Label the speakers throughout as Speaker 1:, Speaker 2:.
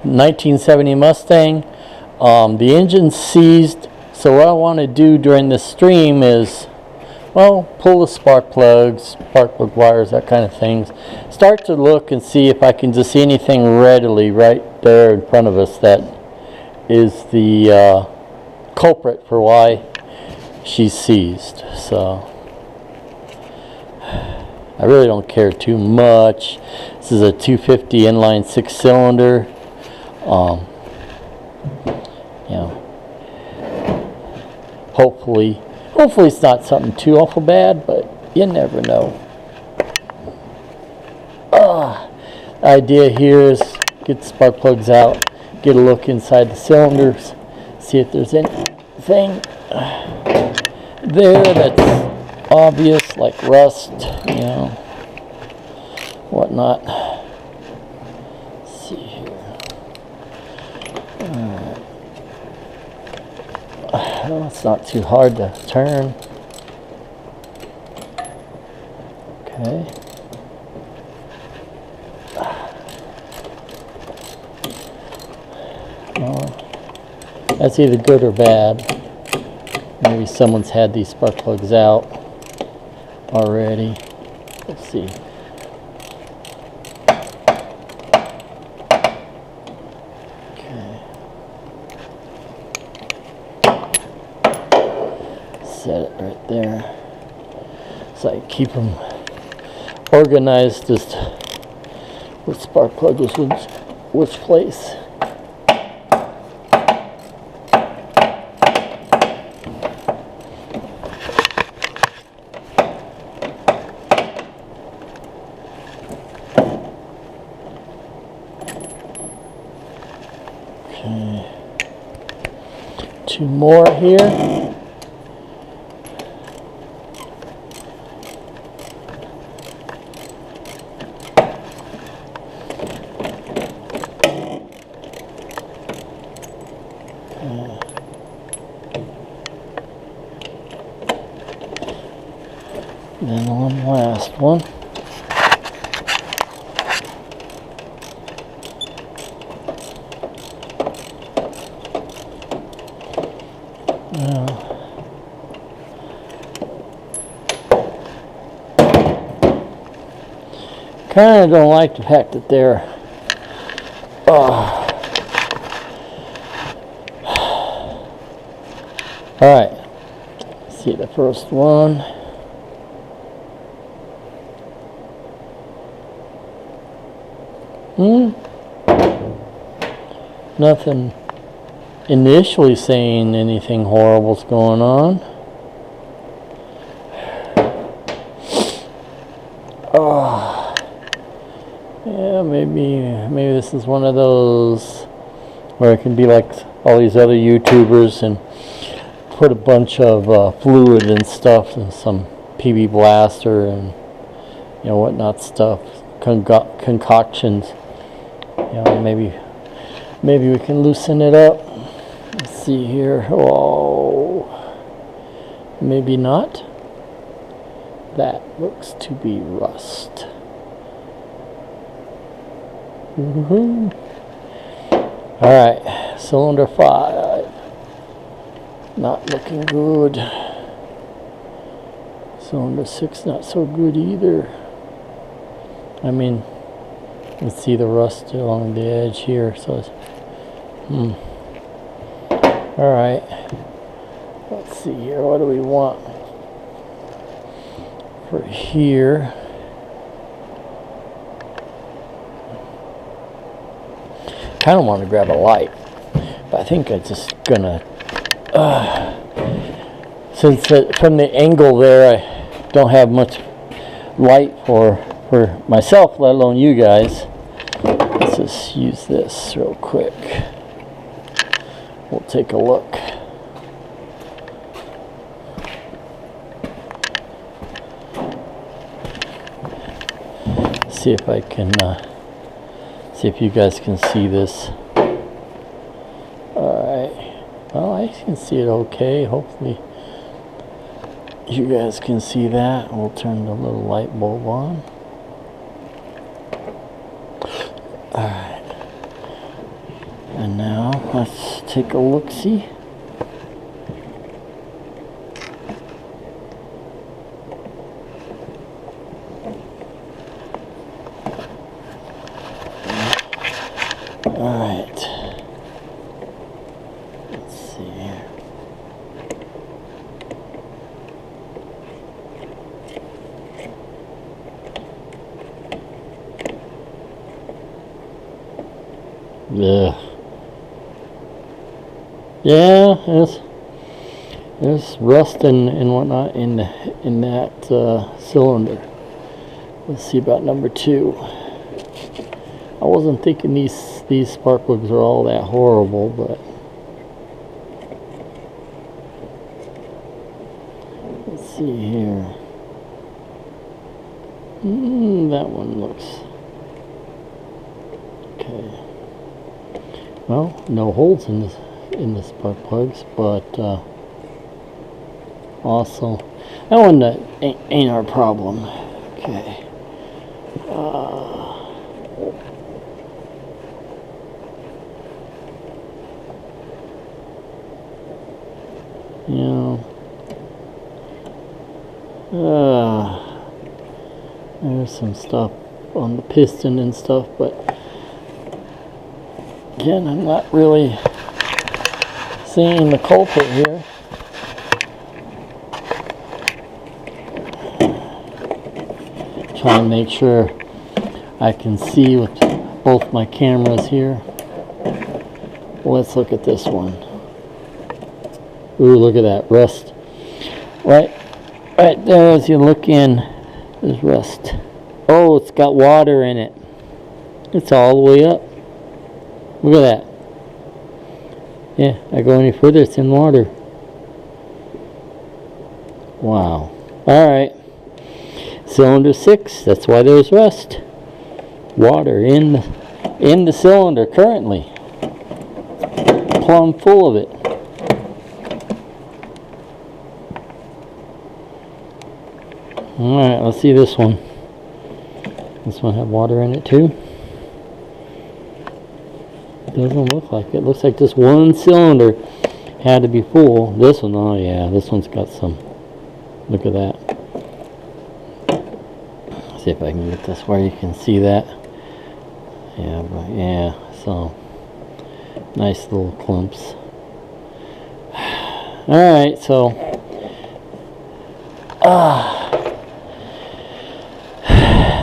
Speaker 1: 1970 Mustang. The engine's seized, so what I want to do during this stream is, well, pull the spark plugs, spark plug wires, that kind of things. Start to look and see if I can just see anything readily right there in front of us that is the culprit for why she's seized. So I really don't care too much. This is a 250 inline 6-cylinder. You know, hopefully it's not something too awful bad, but you never know. The idea here is get the spark plugs out, get a look inside the cylinders, see if there's anything there that's obvious, like rust, you know, whatnot. Let's see here. Well, it's not too hard to turn. Okay. Well, that's either good or bad. Maybe someone's had these spark plugs out already. Let's see. Set it right there so I keep them organized as to which spark plug was which place. Okay, 2 more here. Then one last one. Kind of don't like the fact that they're alright, see the first one. Nothing initially saying anything horrible's going on. Yeah, maybe this is one of those where it can be like all these other YouTubers and put a bunch of fluid and stuff and some PB blaster and you know whatnot stuff, concoctions. You know, maybe we can loosen it up. Let's see here. Oh, maybe not. That looks to be rust. Alright, cylinder 5. Not looking good. Cylinder 6 not so good either. I mean, let's see the rust along the edge here. So it's, alright. Let's see here. What do we want for here? Kind of want to grab a light, but I think I'm just gonna since from the angle there I don't have much light for myself, let alone you guys. Let's just use this real quick. We'll take a look. See if I can see if you guys can see this. Alright, well, I can see it okay. Hopefully you guys can see that. We'll turn the little light bulb on. Alright, And now let's take a look-see. Alright. Let's see here. Yeah, there's rust and whatnot in that cylinder. Let's see about number 2. I wasn't thinking these spark plugs are all that horrible, but let's see here. That one looks okay. Well, no holes in the spark plugs, but also that one ain't our problem. Okay. You know, there's some stuff on the piston and stuff, but again, I'm not really seeing the culprit here. Try and make sure I can see with both my cameras here. Let's look at this one. Ooh, look at that rust. Right there as you look in, there's rust. Oh, it's got water in it. It's all the way up. Look at that. Yeah, I go any further, it's in water. Wow. Alright. Cylinder 6, that's why there's rust. Water in the cylinder currently. Plumb full of it. Alright, let's see this one. This one have water in it too. Doesn't look like it. Looks like this one cylinder had to be full. This one, oh yeah, this one's got some. Look at that. See if I can get this where you can see that. Yeah, but yeah, so nice little clumps. Alright, so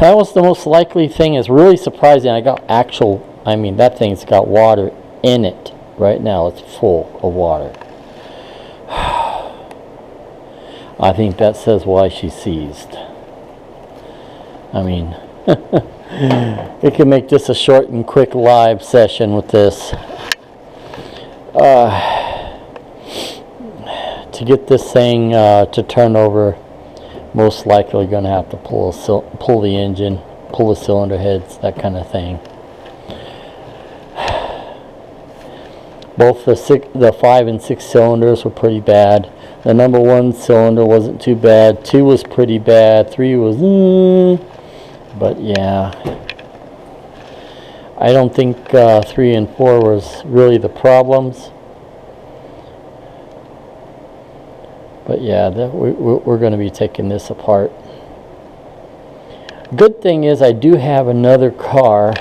Speaker 1: that was the most likely thing. Is really surprising. I got that thing's got water in it right now. It's full of water. I think that says why she seized. I mean, we can make this a short and quick live session with this. To get this thing to turn over, most likely going to have to pull the engine, pull the cylinder heads, that kind of thing. Both the 5 and 6 cylinders were pretty bad. The number 1 cylinder wasn't too bad. 2 was pretty bad. 3 was but yeah, I don't think 3 and 4 was really the problems. But yeah, we're going to be taking this apart. Good thing is I do have another car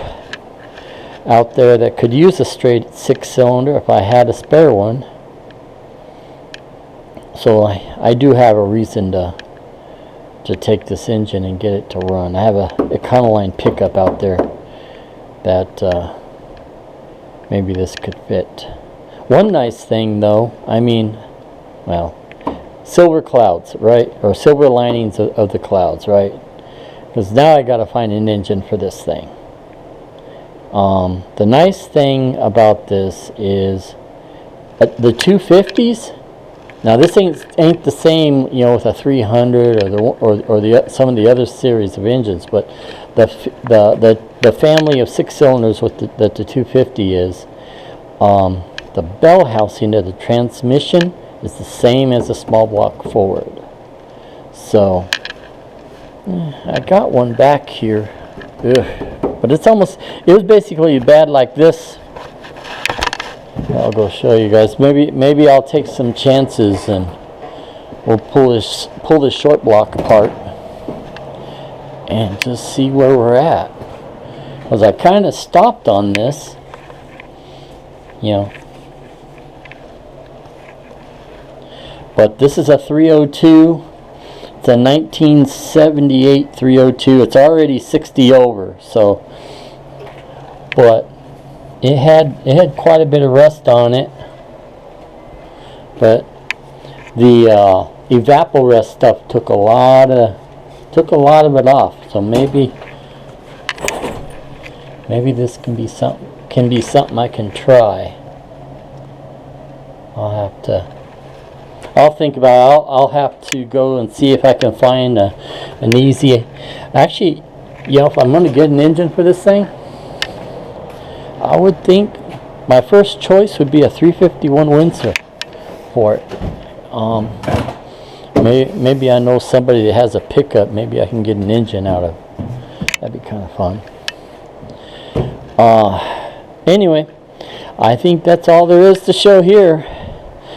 Speaker 1: out there that could use a straight 6 cylinder if I had a spare one. So I do have a reason to take this engine and get it to run. I have a Econoline pickup out there that maybe this could fit. One nice thing though, I mean, well, silver clouds, right? Or silver linings of the clouds, right? Because now I got to find an engine for this thing. The nice thing about this is the 250s. Now this ain't the same, you know, with a 300 or some of the other series of engines, but the family of 6 cylinders with that the 250 is, the bell housing of the transmission is the same as a small block forward. So I got one back here. Ugh. But it was basically bad like this I'll go show you guys. Maybe I'll take some chances and we'll pull this short block apart and just see where we're at. Because I kind of stopped on this, you know. But this is a 302. It's a 1978 302. It's already 60 over, so. But it had quite a bit of rust on it. But the evaporest stuff took a lot of it off. So maybe this can be something I can try. I'll think about it. I'll have to go and see if I can find an easy. Actually, you know, if I'm going to get an engine for this thing, I would think my first choice would be a 351 Windsor for it. Maybe I know somebody that has a pickup. Maybe I can get an engine out of. That'd be kind of fun. Anyway, I think that's all there is to show here.